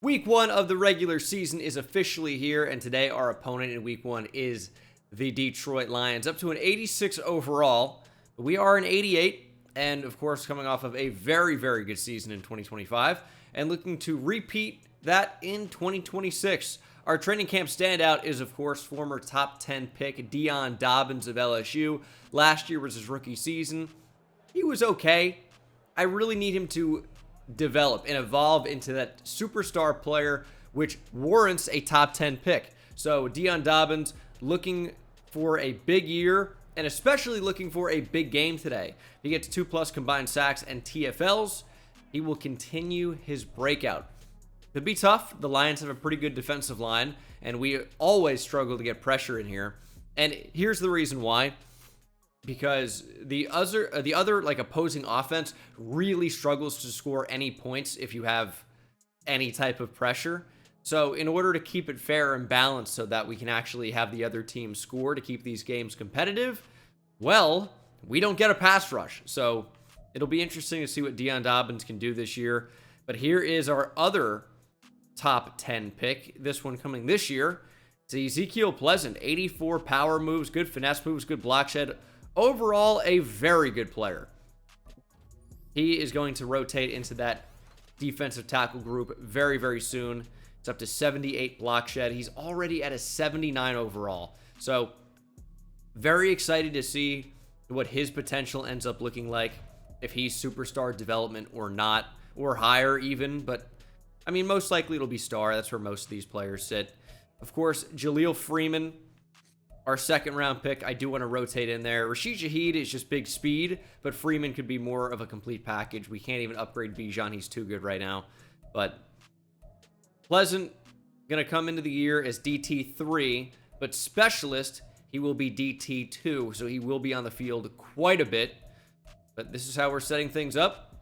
Week 1 of the regular season is officially here, and today our opponent in Week 1 is the Detroit Lions, up to an 86 overall. We are an 88, and of course coming off of a very, very good season in 2025, and looking to repeat that in 2026. Our training camp standout is, of course, former top 10 pick Deon Dobbins of LSU. Last year was his rookie season. He was okay. I really need him to develop and evolve into that superstar player, which warrants a top 10 pick. So Deon Dobbins looking for a big year, and especially looking for a big game today. He gets 2+ combined sacks and TFLs. He will continue his breakout. It'd be tough. The Lions have a pretty good defensive line, and we always struggle to get pressure in here. And here's the reason why. Because the other like opposing offense really struggles to score any points if you have any type of pressure. So in order to keep it fair and balanced so that we can actually have the other team score to keep these games competitive, well, we don't get a pass rush. So it'll be interesting to see what Deon Dobbins can do this year. But here is our other top 10 pick, this one coming this year. It's Ezekiel Pleasant, 84 power moves, good finesse moves, good block shed. Overall, a very good player. He is going to rotate into that defensive tackle group very, very soon. It's up to 78 block shed. He's already at a 79 overall. So, very excited to see what his potential ends up looking like, if he's superstar development or not, or higher even. But, I mean, most likely it'll be star. That's where most of these players sit. Of course, Jaleel Freeman, our second-round pick, I do want to rotate in there. Rashid Shaheed is just big speed, but Freeman could be more of a complete package. We can't even upgrade Bijan. He's too good right now. But Pleasant going to come into the year as DT3, but specialist, he will be DT2, so he will be on the field quite a bit. But this is how we're setting things up,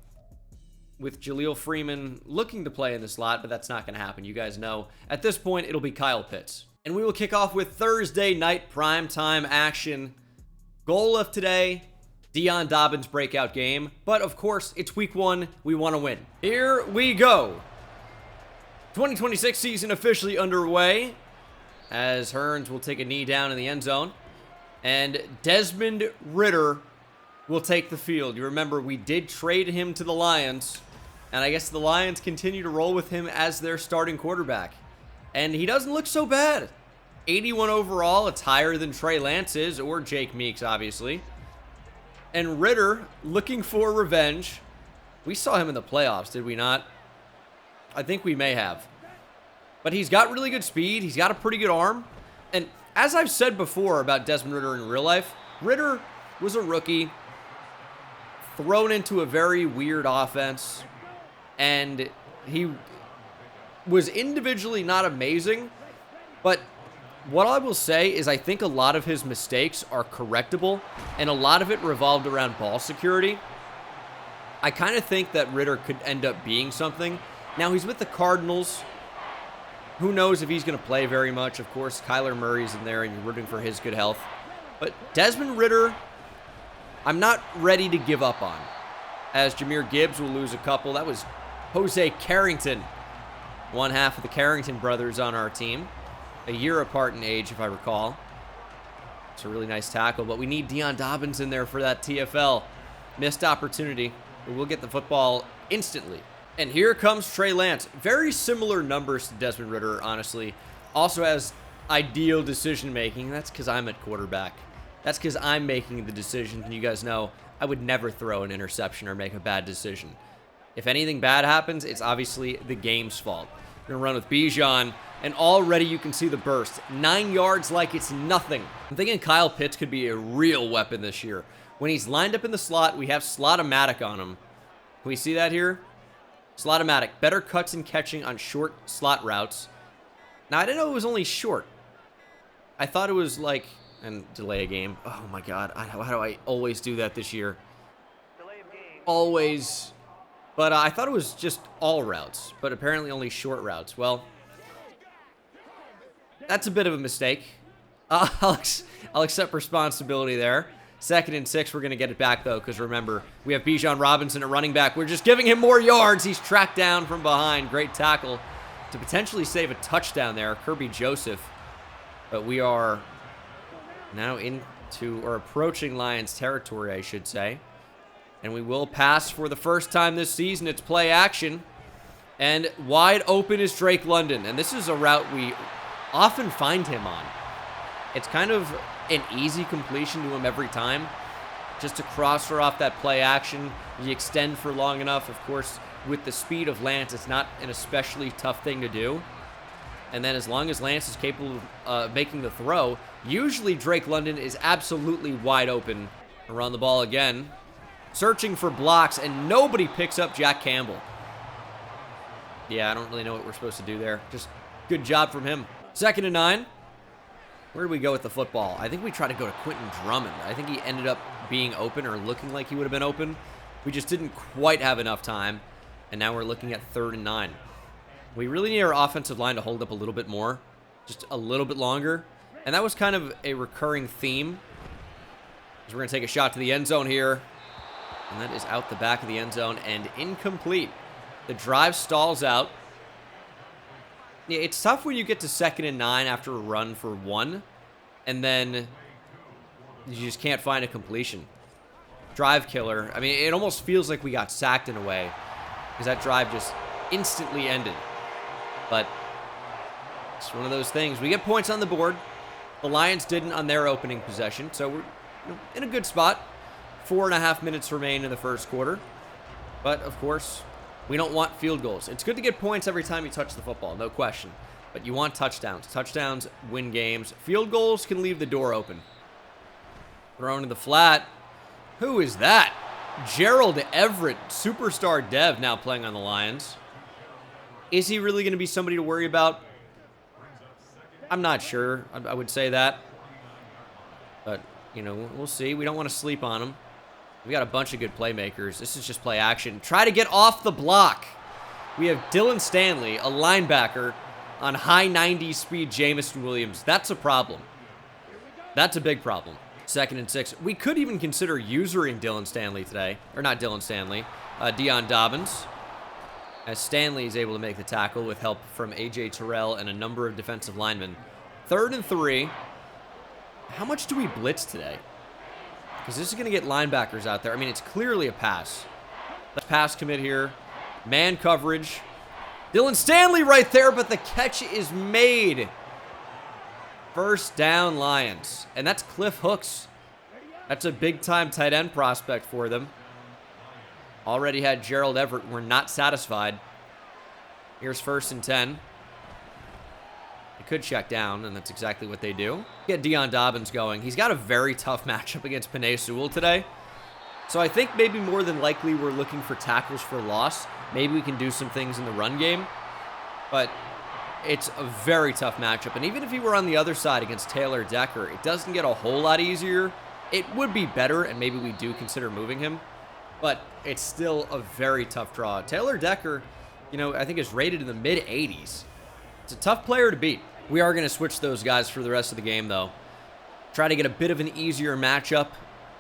with Jaleel Freeman looking to play in the slot, but that's not going to happen. You guys know. At this point, it'll be Kyle Pitts. And we will kick off with Thursday night primetime action. Goal of today, Deon Dobbins breakout game. But of course, it's week 1. We want to win. Here we go. 2026 season officially underway, as Hearns will take a knee down in the end zone. And Desmond Ridder will take the field. You remember, we did trade him to the Lions. And I guess the Lions continue to roll with him as their starting quarterback. And he doesn't look so bad. 81 overall. It's higher than Trey Lance's or Jake Meeks, obviously. And Ridder looking for revenge. We saw him in the playoffs, did we not? I think we may have. But he's got really good speed. He's got a pretty good arm. And as I've said before about Desmond Ridder in real life, Ridder was a rookie thrown into a very weird offense. And he was individually not amazing, but what I will say is I think a lot of his mistakes are correctable, and a lot of it revolved around ball security. I kind of think that Ridder could end up being something. Now, he's with the Cardinals. Who knows if he's going to play very much? Of course, Kyler Murray's in there, and you're rooting for his good health. But Desmond Ridder, I'm not ready to give up on, as Jahmyr Gibbs will lose a couple. That was Jose Carrington, one half of the Carrington brothers on our team. A year apart in age, if I recall. It's a really nice tackle, but we need Deon Dobbins in there for that TFL. Missed opportunity, but we'll get the football instantly. And here comes Trey Lance. Very similar numbers to Desmond Ridder, honestly. Also has ideal decision-making. That's because I'm at quarterback. That's because I'm making the decision. And you guys know I would never throw an interception or make a bad decision. If anything bad happens, it's obviously the game's fault. We're going to run with Bijan, and already you can see the burst. 9 yards like it's nothing. I'm thinking Kyle Pitts could be a real weapon this year. When he's lined up in the slot, we have Slot-O-Matic on him. Can we see that here? Slot-O-Matic. Better cuts and catching on short slot routes. Now, I didn't know it was only short. I thought it was like, and delay a game. Oh my God. How do I always do that this year? Always. But I thought it was just all routes, but apparently only short routes. Well, that's a bit of a mistake. I'll accept responsibility there. 2nd and 6, we're going to get it back, though, because remember, we have Bijan Robinson at running back. We're just giving him more yards. He's tracked down from behind. Great tackle. to potentially save a touchdown there, Kirby Joseph. But we are now into, or approaching Lions territory, I should say. And we will pass for the first time this season. It's play action. And wide open is Drake London. And this is a route we often find him on. It's kind of an easy completion to him every time. Just to cross her off that play action. You extend for long enough. Of course, with the speed of Lance, it's not an especially tough thing to do. And then as long as Lance is capable of making the throw, usually Drake London is absolutely wide open. Around the ball again. Searching for blocks, and nobody picks up Jack Campbell. Yeah, I don't really know what we're supposed to do there. Just good job from him. 2nd and 9. Where do we go with the football? I think we tried to go to Quentin Drummond. I think he ended up being open or looking like he would have been open. We just didn't quite have enough time. And now we're looking at 3rd and 9. We really need our offensive line to hold up a little bit more. Just a little bit longer. And that was kind of a recurring theme. We're going to take a shot to the end zone here. And that is out the back of the end zone and incomplete. The drive stalls out. Yeah, it's tough when you get to 2nd and 9 after a run for 1. And then you just can't find a completion. Drive killer. I mean, it almost feels like we got sacked in a way. Because that drive just instantly ended. But it's one of those things. We get points on the board. The Lions didn't on their opening possession. So we're in a good spot. 4.5 minutes remain in the first quarter. But, of course, we don't want field goals. It's good to get points every time you touch the football, no question. But you want touchdowns. Touchdowns win games. Field goals can leave the door open. Thrown in the flat. Who is that? Gerald Everett, superstar dev, now playing on the Lions. Is he really going to be somebody to worry about? I'm not sure. I would say that. But, you know, we'll see. We don't want to sleep on him. We got a bunch of good playmakers. This is just play action. Try to get off the block. We have Dylan Stanley, a linebacker, on high 90s speed Jamison Williams. That's a problem. That's a big problem. 2nd and 6. We could even consider usering Dylan Stanley today. Or not Dylan Stanley. Dion Dobbins. As Stanley is able to make the tackle with help from A.J. Terrell and a number of defensive linemen. 3rd and 3. How much do we blitz today? Because this is going to get linebackers out there. I mean, it's clearly a pass. The pass commit here. Man coverage. Dylan Stanley right there, but the catch is made. 1st down, Lions. And that's Cliff Hooks. That's a big-time tight end prospect for them. Already had Gerald Everett. We're not satisfied. Here's 1st and 10. They could check down, and that's exactly what they do. Get Dion Dobbins going. He's got a very tough matchup against Penei Sewell today. So I think maybe more than likely we're looking for tackles for loss. Maybe we can do some things in the run game. But it's a very tough matchup. And even if he were on the other side against Taylor Decker, it doesn't get a whole lot easier. It would be better, and maybe we do consider moving him. But it's still a very tough draw. Taylor Decker, you know, I think is rated in the mid-80s. It's a tough player to beat. We are going to switch those guys for the rest of the game, though. Try to get a bit of an easier matchup.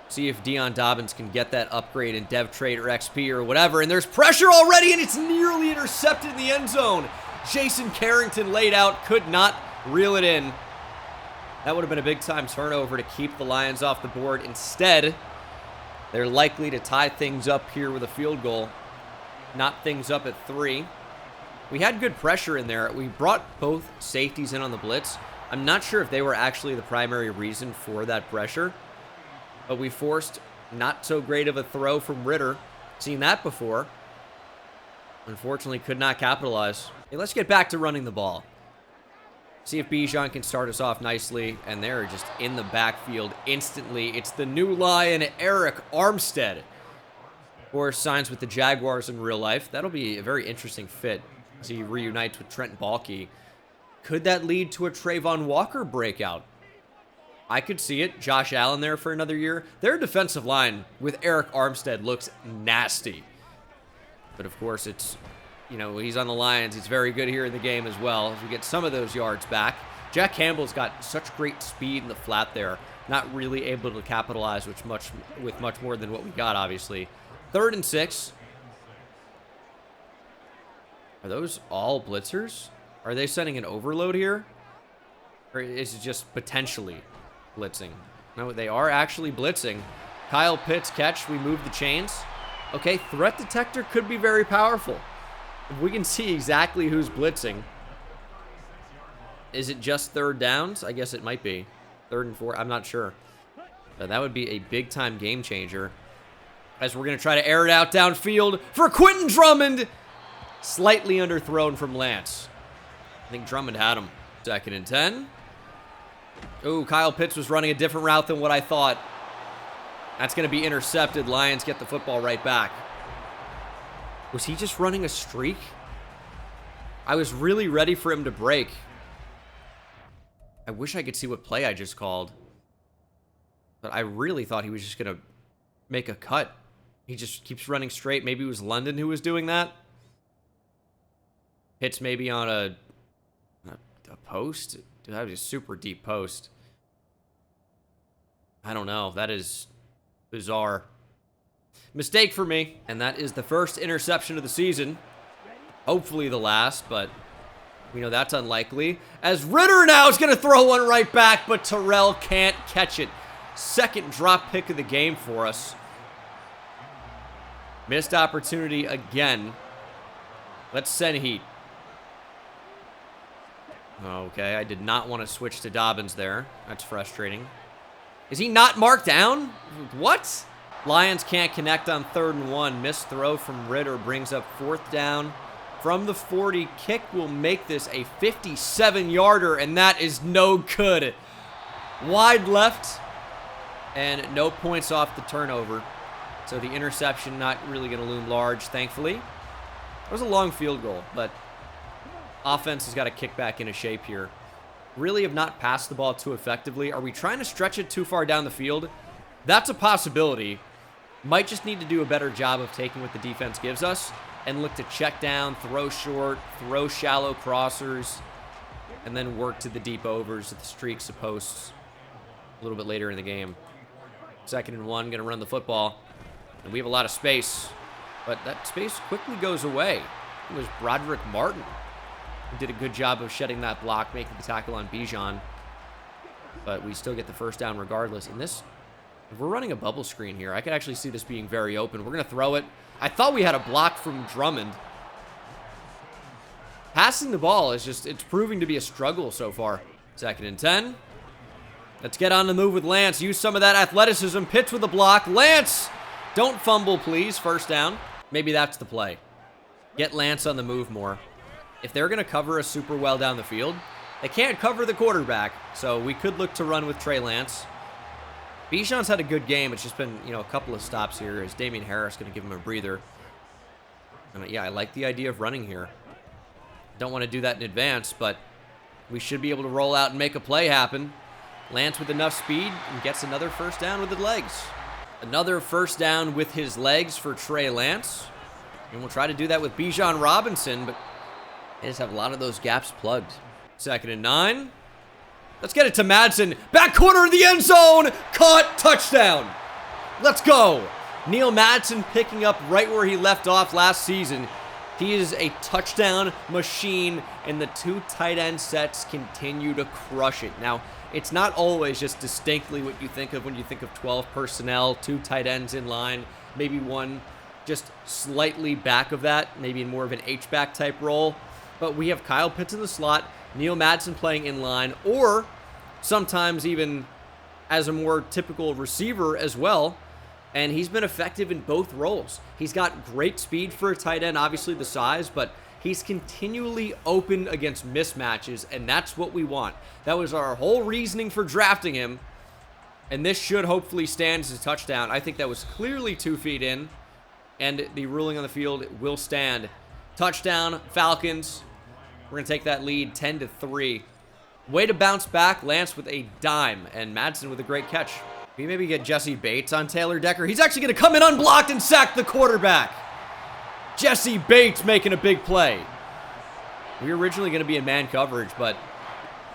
See if Dion Dobbins can get that upgrade in Dev Trait or XP or whatever. And there's pressure already, and it's nearly intercepted in the end zone. Jason Carrington laid out, could not reel it in. That would have been a big-time turnover to keep the Lions off the board. Instead, they're likely to tie things up here with a field goal. Knot things up at 3. We had good pressure in there. We brought both safeties in on the blitz. I'm not sure if they were actually the primary reason for that pressure, but we forced not so great of a throw from Ritter. Seen that before. Unfortunately, could not capitalize. Hey, let's get back to running the ball. See if Bijan can start us off nicely, and they're just in the backfield instantly. It's the new Lion, Eric Armstead. Of course, signs with the Jaguars in real life. That'll be a very interesting fit as he reunites with Trent Baalke. Could that lead to a Trayvon Walker breakout? I could see it. Josh Allen there for another year. Their defensive line with Eric Armstead looks nasty. But of course, it's, you know, he's on the Lions. He's very good here in the game as well as we get some of those yards back. Jack Campbell's got such great speed in the flat there. Not really able to capitalize with much more than what we got, obviously. 3rd and 6. Are those all blitzers? Are they sending an overload here? Or is it just potentially blitzing? No, they are actually blitzing. Kyle Pitts catch. We move the chains. Okay, threat detector could be very powerful. If we can see exactly who's blitzing. Is it just third downs? I guess it might be. Third and four. I'm not sure. But that would be a big-time game changer. As we're going to try to air it out downfield for Quentin Drummond. Slightly underthrown from Lance. I think Drummond had him. 2nd and 10. Ooh, Kyle Pitts was running a different route than what I thought. That's going to be intercepted. Lions get the football right back. Was he just running a streak? I was really ready for him to break. I wish I could see what play I just called. But I really thought he was just going to make a cut. He just keeps running straight. Maybe it was London who was doing that. Hits maybe on a post. Dude, that was a super deep post. I don't know. That is bizarre. Mistake for me. And that is the first interception of the season. Hopefully the last, but we know that's unlikely. As Ritter now is going to throw one right back, but Terrell can't catch it. Second drop pick of the game for us. Missed opportunity again. Let's send heat. Okay, I did not want to switch to Dobbins there. That's frustrating. Is he not marked down? What? Lions can't connect on 3rd and 1. Missed throw from Ritter brings up 4th down. From the 40, kick will make this a 57-yarder, and that is no good. Wide left, and no points off the turnover. So the interception not really going to loom large, thankfully. It was a long field goal, but offense has got to kick back into shape here. Really have not passed the ball too effectively. Are we trying to stretch it too far down the field? That's a possibility. Might just need to do a better job of taking what the defense gives us and look to check down, throw short, throw shallow crossers, and then work to the deep overs at the streaks of posts a little bit later in the game. 2nd and 1, going to run the football. And we have a lot of space, but that space quickly goes away. It was Broderick Martin who did a good job of shedding that block, making the tackle on Bijan. But we still get the first down regardless. And this, if we're running a bubble screen here, I could actually see this being very open. We're going to throw it. I thought we had a block from Drummond. Passing the ball is just, it's proving to be a struggle so far. 2nd and 10. Let's get on the move with Lance. Use some of that athleticism. Pitts with a block. Lance! Don't fumble, please. First down. Maybe that's the play. Get Lance on the move more. If they're going to cover us super well down the field, they can't cover the quarterback. So we could look to run with Trey Lance. Bijan's had a good game. It's just been, a couple of stops here. Is Damian Harris going to give him a breather? And yeah, I like the idea of running here. Don't want to do that in advance, but we should be able to roll out and make a play happen. Lance with enough speed and gets another first down with his legs. Another first down with his legs for Trey Lance. And we'll try to do that with Bijan Robinson, but they just have a lot of those gaps plugged. 2nd and 9. Let's get it to Madsen. Back corner of the end zone. Caught. Touchdown. Let's go. Neil Madsen picking up right where he left off last season. He is a touchdown machine, and the 2 tight end sets continue to crush it. Now, it's not always just distinctly what you think of when you think of 12 personnel, 2 tight ends in line, maybe one just slightly back of that, maybe in more of an H-back type role. But we have Kyle Pitts in the slot, Neil Madsen playing in line, or sometimes even as a more typical receiver as well. And he's been effective in both roles. He's got great speed for a tight end, obviously the size, but he's continually open against mismatches, and that's what we want. That was our whole reasoning for drafting him, and this should hopefully stand as a touchdown. I think that was clearly 2 feet in, and the ruling on the field will stand. Touchdown, Falcons. We're going to take that lead 10-3. Way to bounce back. Lance with a dime, and Madsen with a great catch. We maybe get Jesse Bates on Taylor Decker. He's actually going to come in unblocked and sack the quarterback. Jesse Bates making a big play. We were originally going to be in man coverage, but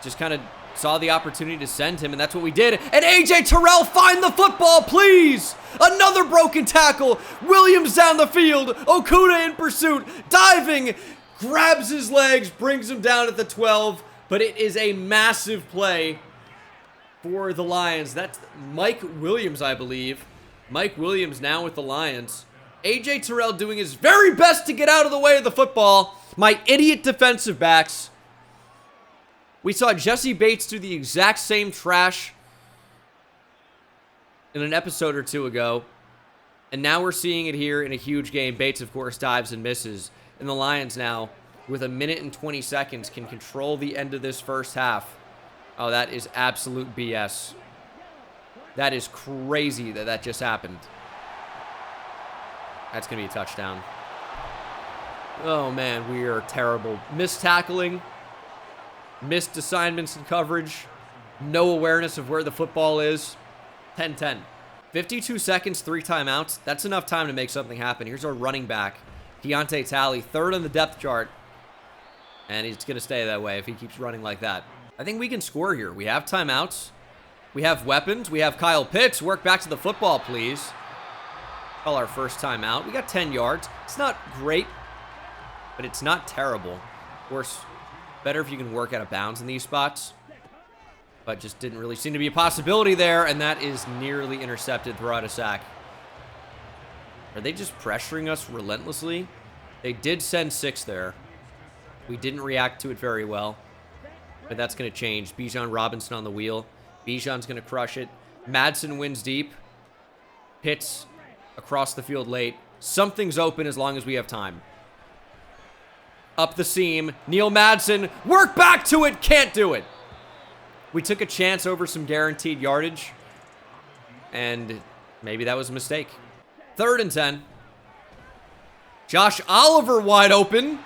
just kind of saw the opportunity to send him, and that's what we did. And A.J. Terrell, find the football, please. Another broken tackle. Williams down the field. Okuda in pursuit. Diving. grabs his legs, brings him down at the 12, but it is a massive play for the Lions. That's Mike Williams, I believe. Mike Williams now with the Lions. AJ Terrell doing his very best to get out of the way of the football. My idiot defensive backs. We saw Jesse Bates do the exact same trash in an episode or two ago. And now we're seeing it here in a huge game. Bates, of course, dives and misses. And the Lions now, with 1 minute and 20 seconds, can control the end of this first half. Oh, that is absolute BS. That is crazy that that just happened. That's going to be a touchdown. Oh, man, we are terrible. Missed tackling. Missed assignments and coverage. No awareness of where the football is. 10-10. 52 seconds, 3 timeouts. That's enough time to make something happen. Here's our running back, Keontae Talley, 3rd on the depth chart. And he's going to stay that way if he keeps running like that. I think we can score here. We have timeouts. We have weapons. We have Kyle Pitts. Work back to the football, please. Call our first timeout. We got 10 yards. It's not great, but it's not terrible. Of course, better if you can work out of bounds in these spots. But just didn't really seem to be a possibility there, and that is nearly intercepted. Throw out a sack. Are they just pressuring us relentlessly? They did send 6 there. We didn't react to it very well, but that's going to change. Bijan Robinson on the wheel. Bijan's going to crush it. Madsen wins deep. Pitts across the field late. Something's open as long as we have time. Up the seam. Neil Madsen. Work back to it. Can't do it. We took a chance over some guaranteed yardage, and maybe that was a mistake. 3rd and 10. Josh Oliver wide open.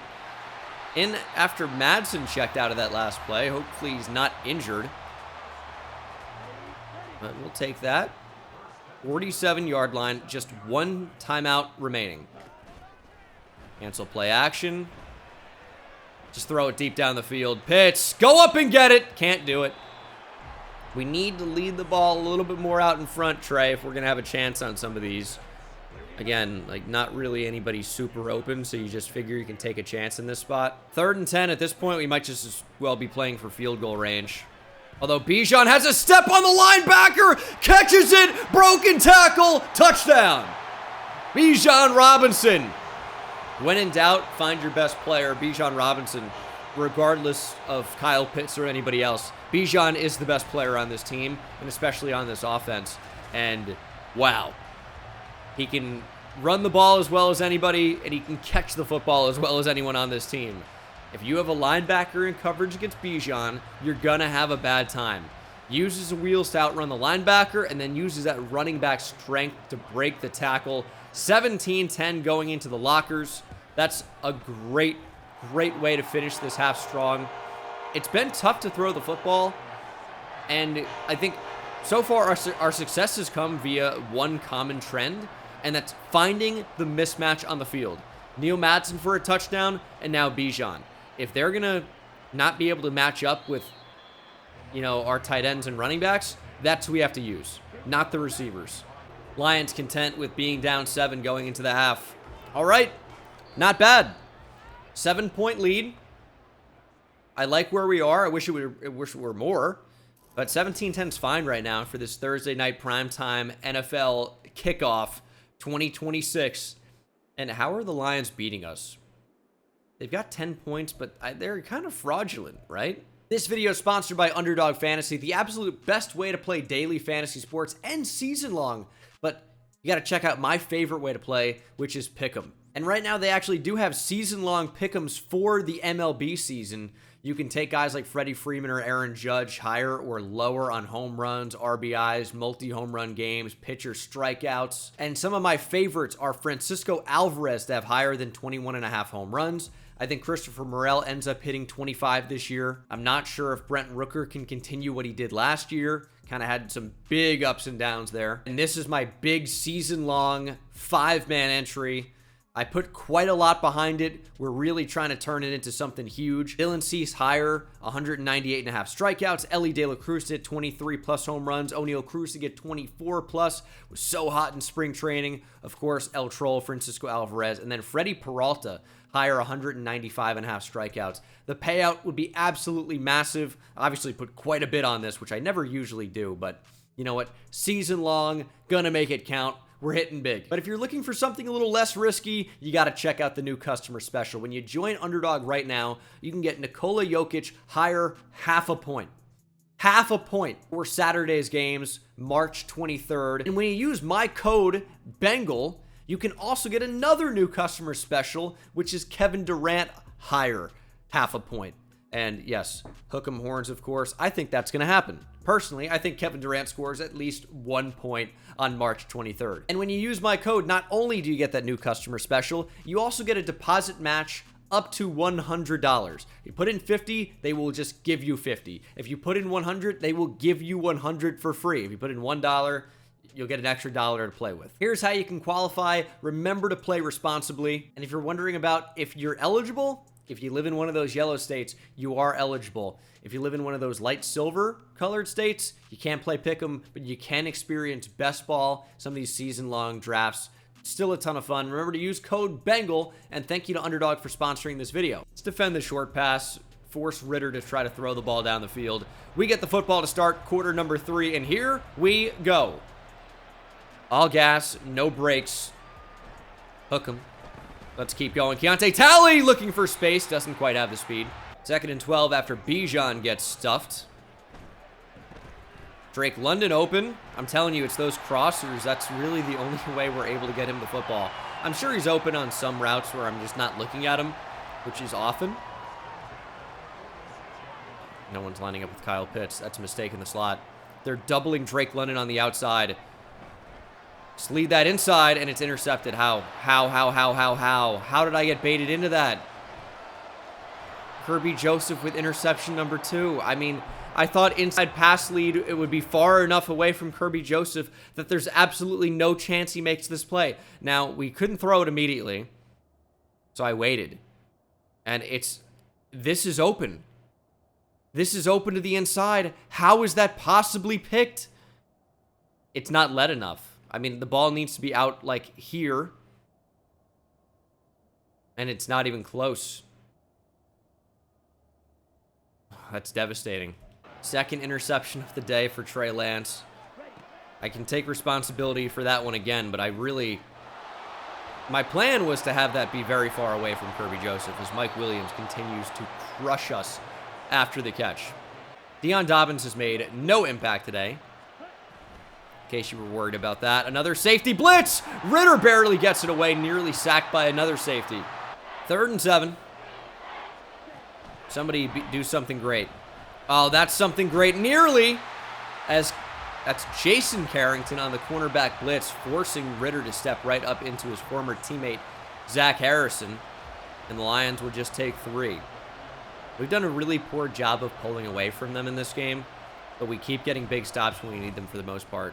In after Madsen checked out of that last play. Hopefully he's not injured. But we'll take that. 47-yard line. Just 1 timeout remaining. Cancel play action. Just throw it deep down the field. Pitts. Go up and get it. Can't do it. We need to lead the ball a little bit more out in front, Trey, if we're going to have a chance on some of these. Again, like, not really anybody super open, so you just figure you can take a chance in this spot. 3rd and 10. At this point, we might just as well be playing for field goal range. Although Bijan has a step on the linebacker, catches it, broken tackle, touchdown. Bijan Robinson. When in doubt, find your best player, Bijan Robinson, regardless of Kyle Pitts or anybody else. Bijan is the best player on this team, and especially on this offense. And, wow. He can run the ball as well as anybody, and he can catch the football as well as anyone on this team. If you have a linebacker in coverage against Bijan, you're going to have a bad time. Uses the wheels to outrun the linebacker, and then uses that running back strength to break the tackle. 17-10 going into the lockers. That's a great way to finish this half strong. It's been tough to throw the football, and I think so far our success has come via one common trend, and that's finding the mismatch on the field. Neil Madsen for a touchdown, and now Bijan. If they're going to not be able to match up with, our tight ends and running backs, that's who we have to use, not the receivers. Lions content with being down 7 going into the half. All right, not bad. 7-point lead. I like where we are. I wish it were more. But 17-10 is fine right now for this Thursday night primetime NFL kickoff 2026. And how are the Lions beating us? They've got 10 points, but they're kind of fraudulent, right? This video is sponsored by Underdog Fantasy, the absolute best way to play daily fantasy sports and season long. But you got to check out my favorite way to play, which is Pick'em. And right now, they actually do have season-long Pick'ems for the MLB season. You can take guys like Freddie Freeman or Aaron Judge higher or lower on home runs, RBIs, multi-home run games, pitcher strikeouts. And some of my favorites are Francisco Alvarez to have higher than 21.5 home runs. I think Christopher Morel ends up hitting 25 this year. I'm not sure if Brent Rooker can continue what he did last year. Kind of had some big ups and downs there. And this is my big season-long 5-man entry. I put quite a lot behind it. We're really trying to turn it into something huge. Dylan Cease higher, 198.5 strikeouts. Ellie De La Cruz hit 23 plus home runs. O'Neal Cruz to get 24 plus. Was so hot in spring training. Of course, El Troll, Francisco Alvarez, and then Freddie Peralta higher, 195.5 strikeouts. The payout would be absolutely massive. Obviously put quite a bit on this, which I never usually do, but you know what? Season long, gonna make it count. We're hitting big. But if you're looking for something a little less risky, you got to check out the new customer special. When you join Underdog right now, you can get Nikola Jokic higher half a point. Half a point for Saturday's games, March 23rd. And when you use my code Bengal, you can also get another new customer special, which is Kevin Durant higher half a point. And yes, hook 'em horns, of course. I think that's going to happen. Personally, I think Kevin Durant scores at least 1 point on March 23rd. And when you use my code, not only do you get that new customer special, you also get a deposit match up to $100. You put in 50, they will just give you 50. If you put in 100, they will give you 100 for free. If you put in $1, you'll get an extra $1 to play with. Here's how you can qualify. Remember to play responsibly. And if you're wondering about if you're eligible, if you live in one of those yellow states, you are eligible. If you live in one of those light silver colored states, you can't play Pick'em, but you can experience best ball, some of these season-long drafts. Still a ton of fun. Remember to use code BENGAL, and thank you to Underdog for sponsoring this video. Let's defend the short pass, force Ritter to try to throw the ball down the field. We get the football to start quarter number 3, and here we go. All gas, no brakes. Hook 'em. Let's keep going. Keontae Talley looking for space. Doesn't quite have the speed. 2nd and 12 after Bijan gets stuffed. Drake London open. I'm telling you, it's those crossers. That's really the only way we're able to get him the football. I'm sure he's open on some routes where I'm just not looking at him, which is often. No one's lining up with Kyle Pitts. That's a mistake in the slot. They're doubling Drake London on the outside. Just lead that inside, and it's intercepted. How? How did I get baited into that? Kirby Joseph with interception number 2. I mean, I thought inside pass lead, it would be far enough away from Kirby Joseph that there's absolutely no chance he makes this play. Now, we couldn't throw it immediately, so I waited. And this is open. This is open to the inside. How is that possibly picked? It's not led enough. I mean, the ball needs to be out, like, here. And it's not even close. That's devastating. 2nd interception of the day for Trey Lance. I can take responsibility for that one again, but my plan was to have that be very far away from Kirby Joseph as Mike Williams continues to crush us after the catch. Deion Dobbins has made no impact today. In case you were worried about that. Another safety blitz. Ritter barely gets it away, nearly sacked by another safety. 3rd and 7. Somebody do something great. Oh, that's something great. Nearly. As that's Jason Carrington on the cornerback blitz, forcing Ritter to step right up into his former teammate, Zach Harrison. And the Lions will just take 3. We've done a really poor job of pulling away from them in this game, but we keep getting big stops when we need them for the most part.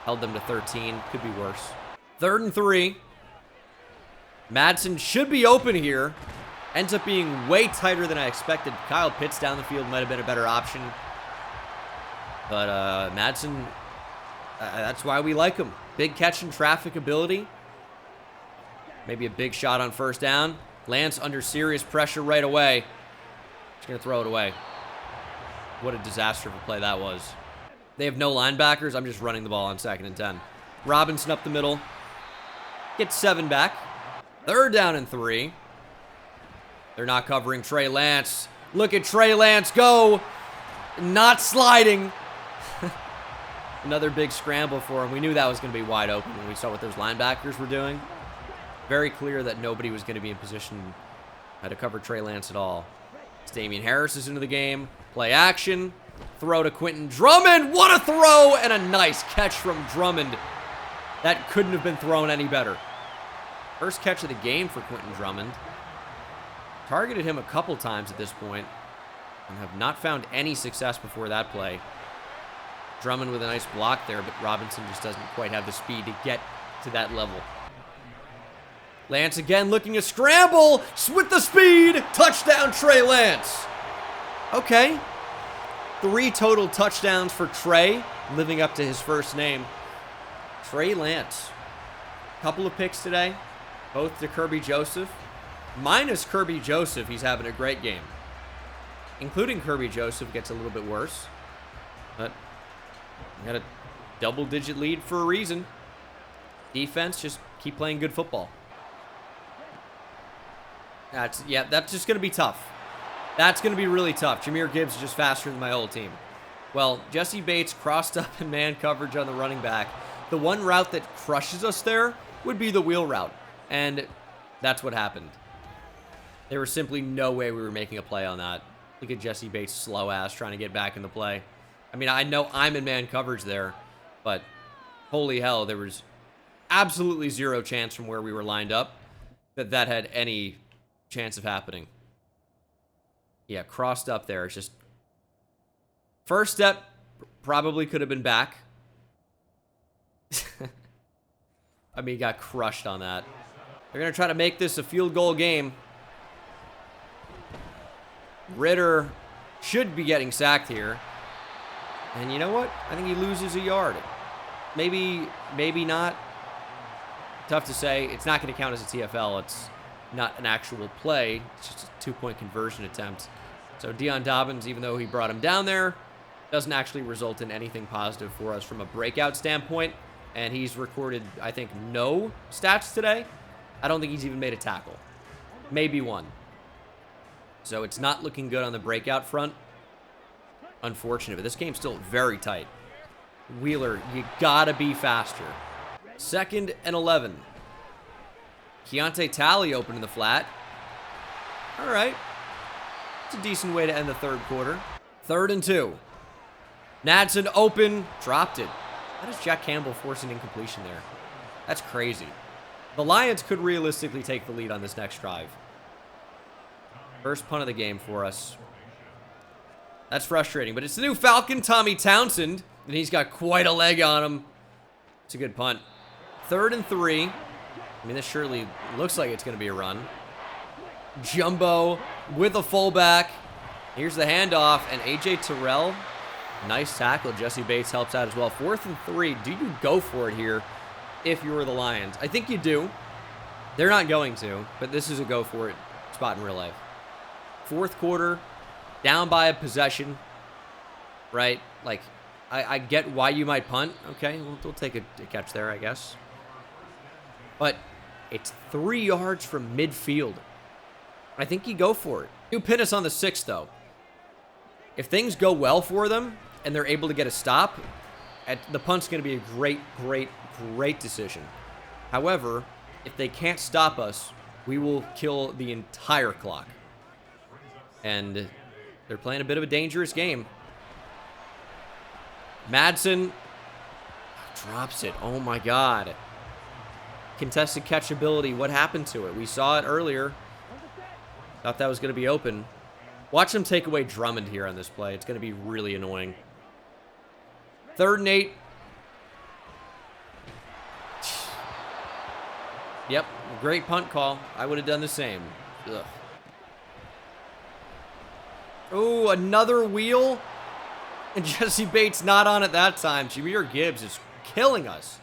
Held them to 13. Could be worse. 3rd and 3. Madsen should be open here. Ends up being way tighter than I expected. Kyle Pitts down the field might have been a better option. But Madsen, that's why we like him. Big catch and traffic ability. Maybe a big shot on 1st down. Lance under serious pressure right away. Just going to throw it away. What a disaster of a play that was. They have no linebackers. I'm just running the ball on 2nd and 10. Robinson up the middle. Gets 7 back. 3rd down and 3. They're not covering Trey Lance. Look at Trey Lance go. Not sliding. Another big scramble for him. We knew that was going to be wide open when we saw what those linebackers were doing. Very clear that nobody was going to be in position to cover Trey Lance at all. Damian Harris is into the game. Play action. Throw to Quentin Drummond. What a throw and a nice catch from Drummond. That couldn't have been thrown any better. First catch of the game for Quentin Drummond. Targeted him a couple times at this point and have not found any success before that play. Drummond with a nice block there, but Robinson just doesn't quite have the speed to get to that level. Lance again looking to scramble with the speed. Touchdown, Trey Lance. Okay. 3 total touchdowns for Trey, living up to his first name. Trey Lance. Couple of picks today, both to Kirby Joseph. Minus Kirby Joseph, he's having a great game. Including Kirby Joseph gets a little bit worse. But we got a double-digit lead for a reason. Defense, just keep playing good football. That's just going to be tough. That's going to be really tough. Jahmyr Gibbs is just faster than my old team. Well, Jesse Bates crossed up in man coverage on the running back. The one route that crushes us there would be the wheel route. And that's what happened. There was simply no way we were making a play on that. Look at Jesse Bates' slow ass trying to get back in the play. I mean, I know I'm in man coverage there, but holy hell, there was absolutely zero chance from where we were lined up that had any chance of happening. Yeah, crossed up there. It's just first step probably could have been back. I mean, he got crushed on that. They're going to try to make this a field goal game. Ritter should be getting sacked here. And you know what? I think he loses a yard. Maybe not. Tough to say. It's not going to count as a TFL. It's not an actual play. It's just a 2-point conversion attempt. So Deion Dobbins, even though he brought him down there, doesn't actually result in anything positive for us from a breakout standpoint. And he's recorded, I think, no stats today. I don't think he's even made a tackle. Maybe one. So it's not looking good on the breakout front. Unfortunate, but this game's still very tight. Wheeler, you gotta be faster. 2nd and 11. Keontae Talley open in the flat. All right. It's a decent way to end the third quarter. 3rd and 2. Nadson open, dropped it. How does Jack Campbell force an incompletion there? That's crazy. The Lions could realistically take the lead on this next drive. First punt of the game for us. That's frustrating, but it's the new Falcon, Tommy Townsend, and he's got quite a leg on him. It's a good punt. 3rd and 3. I mean, this surely looks like it's going to be a run. Jumbo with a fullback. Here's the handoff, and A.J. Terrell, nice tackle. Jesse Bates helps out as well. 4th and 3. Do you go for it here if you were the Lions? I think you do. They're not going to, but this is a go for it spot in real life. 4th quarter, down by a possession, right? Like, I get why you might punt. Okay, we'll take a catch there, I guess. But it's 3 yards from midfield. I think you go for it. You pin us on the 6th, though. If things go well for them and they're able to get a stop, the punt's going to be a great, great, great decision. However, if they can't stop us, we will kill the entire clock. And they're playing a bit of a dangerous game. Madsen drops it. Oh, my God. Contested catchability. What happened to it? We saw it earlier. Thought that was going to be open. Watch them take away Drummond here on this play. It's going to be really annoying. 3rd and 8. Yep, great punt call. I would have done the same. Ugh. Oh, another wheel. And Jesse Bates not on it that time. Jahmyr Gibbs is killing us.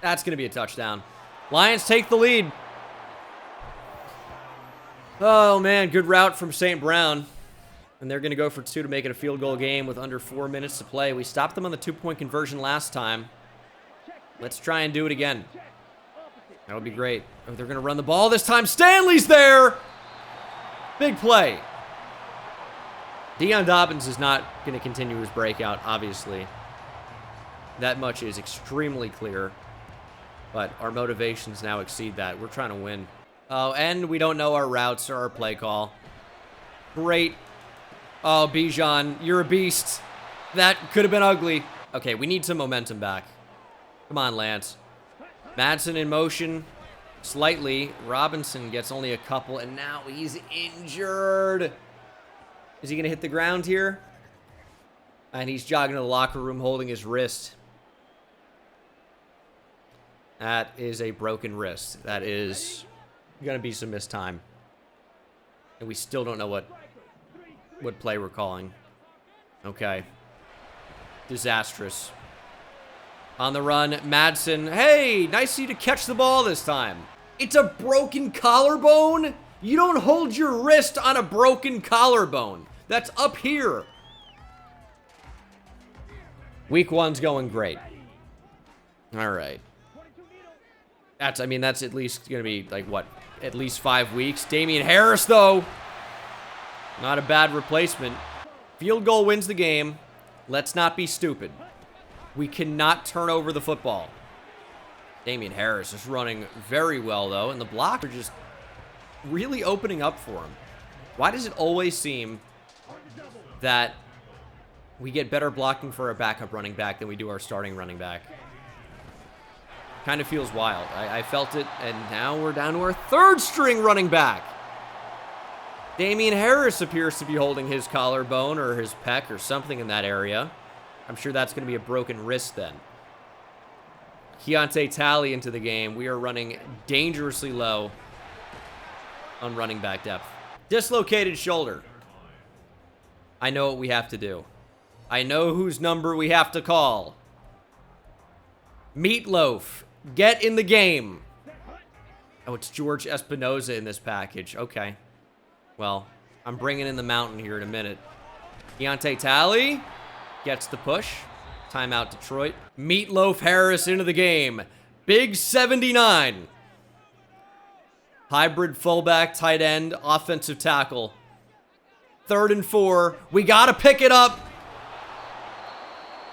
That's going to be a touchdown. Lions take the lead. Oh, man, good route from St. Brown. And they're going to go for 2 to make it a field goal game with under 4 minutes to play. We stopped them on the 2-point conversion last time. Let's try and do it again. That would be great. Oh, they're going to run the ball this time. Stanley's there. Big play. Deion Dobbins is not going to continue his breakout, obviously. That much is extremely clear. But our motivations now exceed that. We're trying to win. Oh, and we don't know our routes or our play call. Great. Oh, Bijan, you're a beast. That could have been ugly. Okay, we need some momentum back. Come on, Lance. Madsen in motion. Slightly. Robinson gets only a couple, and now he's injured. Is he going to hit the ground here? And he's jogging to the locker room holding his wrist. That is a broken wrist. That is going to be some missed time. And we still don't know what play we're calling. Okay. Disastrous. On the run, Madsen. Hey, nice of you to catch the ball this time. It's a broken collarbone? You don't hold your wrist on a broken collarbone. That's up here. Week 1's going great. All right. That's at least going to be, like, what? At least 5 weeks. Damian Harris, though. Not a bad replacement. Field goal wins the game. Let's not be stupid. We cannot turn over the football. Damian Harris is running very well, though, and the blocks are just really opening up for him. Why does it always seem that we get better blocking for our backup running back than we do our starting running back? Kind of feels wild. I felt it, and now we're down to our 3rd string running back. Damian Harris appears to be holding his collarbone or his pec or something in that area. I'm sure that's going to be a broken wrist then. Keontae Talley into the game. We are running dangerously low on running back depth. Dislocated shoulder. I know what we have to do. I know whose number we have to call. Meatloaf, get in the game. Oh, it's George Espinoza in this package. Okay. Well, I'm bringing in the mountain here in a minute. Keontae Talley gets the push. Timeout, Detroit. Meatloaf Harris into the game. Big 79. Hybrid fullback, tight end, offensive tackle. 3rd and 4. We got to pick it up.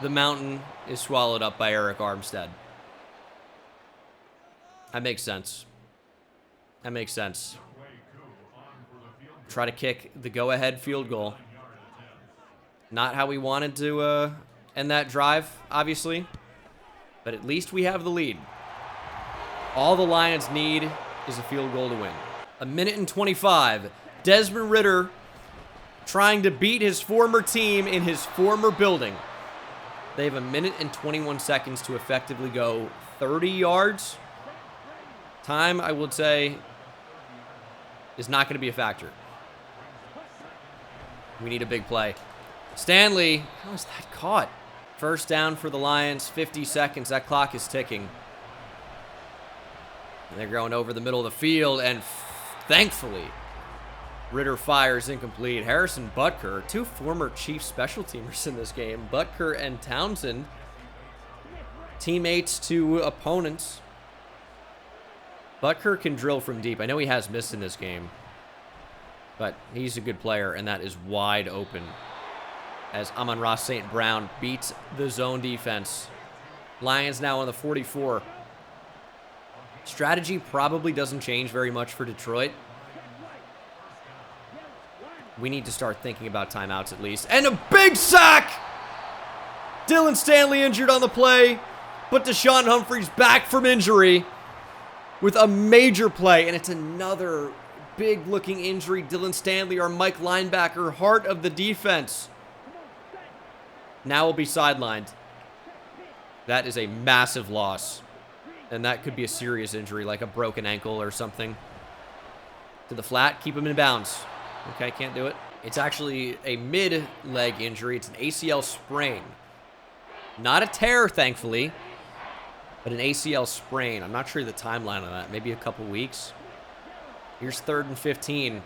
The mountain is swallowed up by Eric Armstead. That makes sense. That makes sense. Try to kick the go-ahead field goal. Not how we wanted to end that drive, obviously. But at least we have the lead. All the Lions need is a field goal to win. 1:25. Desmond Ridder trying to beat his former team in his former building. They have 1:21 to effectively go 30 yards. Time, I would say, is not going to be a factor. We need a big play. Stanley, how is that caught? First down for the Lions, 50 seconds. That clock is ticking. And they're going over the middle of the field, and thankfully, Ridder fires incomplete. Harrison Butker, 2 former Chiefs special teamers in this game. Butker and Townsend, teammates to opponents. Butker can drill from deep. I know he has missed in this game, but he's a good player, and that is wide open as Amon-Ra St. Brown beats the zone defense. Lions now on the 44. Strategy probably doesn't change very much for Detroit. We need to start thinking about timeouts at least. And a big sack! Dylan Stanley injured on the play, but Deshaun Humphrey's back from injury with a major play, and it's another big-looking injury. Dylan Stanley, our Mike linebacker, heart of the defense, now will be sidelined. That is a massive loss, and that could be a serious injury, like a broken ankle or something. To the flat, keep him in bounds. Okay, can't do it. It's actually a mid-leg injury. It's an ACL sprain. Not a tear, thankfully, but an ACL sprain. I'm not sure the timeline on that. Maybe a couple weeks. Here's 3rd and 15.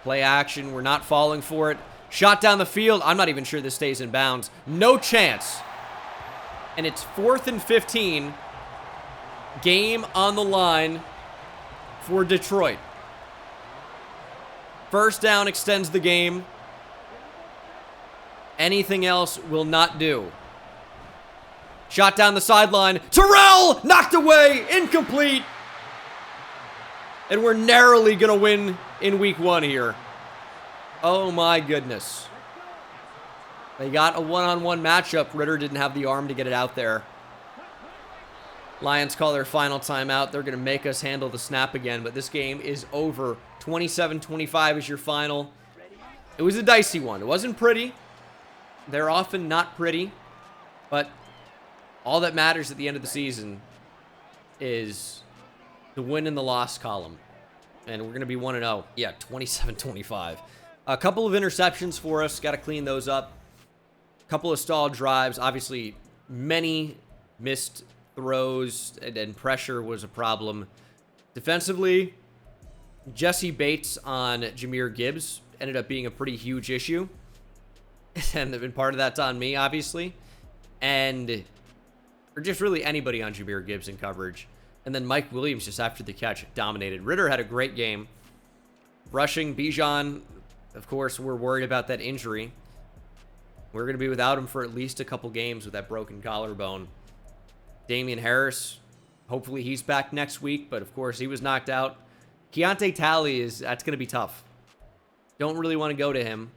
Play action. We're not falling for it. Shot down the field. I'm not even sure this stays in bounds. No chance. And it's 4th and 15. Game on the line for Detroit. First down extends the game. Anything else will not do. Shot down the sideline. Terrell knocked away. Incomplete. And we're narrowly going to win in week 1 here. Oh my goodness. They got a one-on-one matchup. Ridder didn't have the arm to get it out there. Lions call their final timeout. They're going to make us handle the snap again, but this game is over. 27-25 is your final. It was a dicey one. It wasn't pretty. They're often not pretty, but all that matters at the end of the season is the win in the loss column. And we're going to be 1-0. Yeah, 27-25. A couple of interceptions for us. Got to clean those up. A couple of stalled drives. Obviously, many missed throws and pressure was a problem. Defensively, Jesse Bates on Jahmyr Gibbs ended up being a pretty huge issue. And part of that's on me, obviously. Or just really anybody on Jahmyr Gibbs in coverage. And then Mike Williams, just after the catch, dominated. Ritter had a great game. Rushing, Bijan, of course, we're worried about that injury. We're going to be without him for at least a couple games with that broken collarbone. Damian Harris, hopefully he's back next week, but of course he was knocked out. Keontae Talley, that's going to be tough. Don't really want to go to him,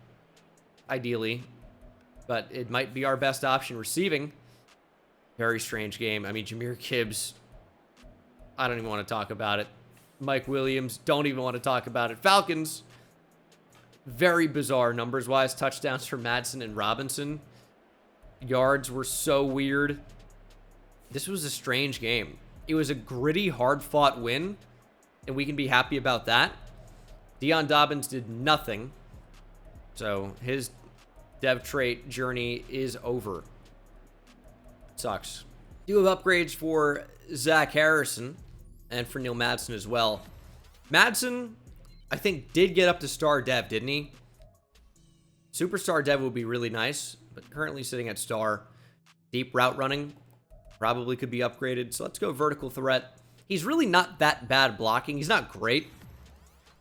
ideally, but it might be our best option receiving. Very strange game. I mean, Jahmyr Gibbs, I don't even want to talk about it. Mike Williams, don't even want to talk about it. Falcons, very bizarre numbers-wise. Touchdowns for Madsen and Robinson. Yards were so weird. This was a strange game. It was a gritty, hard-fought win, and we can be happy about that. Deion Dobbins did nothing, so his dev trait journey is over. Sucks. Do have upgrades for Zach Harrison and for Neil Madsen as well. Madsen, I think, did get up to star dev, didn't he? Superstar dev would be really nice, but currently sitting at star. Deep route running probably could be upgraded. So let's go vertical threat. He's really not that bad blocking. He's not great,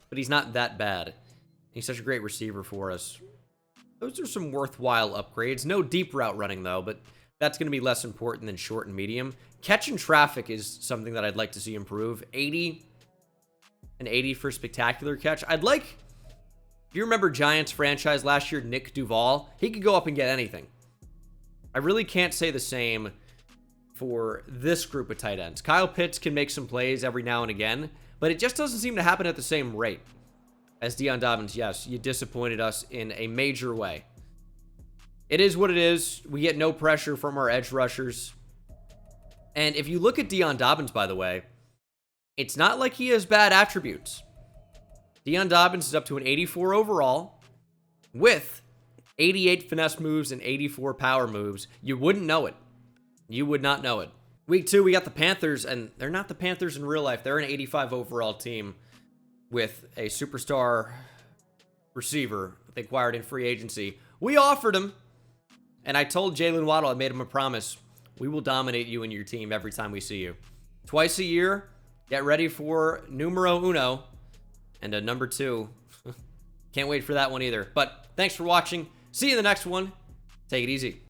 but he's not that bad. He's such a great receiver for us. Those are some worthwhile upgrades. No deep route running, though, but that's going to be less important than short and medium. Catch and traffic is something that I'd like to see improve. 80 and 80 for spectacular catch. I'd like, if you remember Giants franchise last year, Nick Duval, he could go up and get anything. I really can't say the same for this group of tight ends. Kyle Pitts can make some plays every now and again, but it just doesn't seem to happen at the same rate as Deion Dobbins. Yes, you disappointed us in a major way. It is what it is. We get no pressure from our edge rushers. And if you look at Deion Dobbins, by the way, it's not like he has bad attributes. Deion Dobbins is up to an 84 overall with 88 finesse moves and 84 power moves. You wouldn't know it. You would not know it. Week 2, we got the Panthers, and they're not the Panthers in real life. They're an 85 overall team with a superstar receiver they acquired in free agency. We offered him, and I told Jalen Waddle, I made him a promise, we will dominate you and your team every time we see you. Twice a year, get ready for numero uno and a number 2. Can't wait for that one either. But thanks for watching. See you in the next one. Take it easy.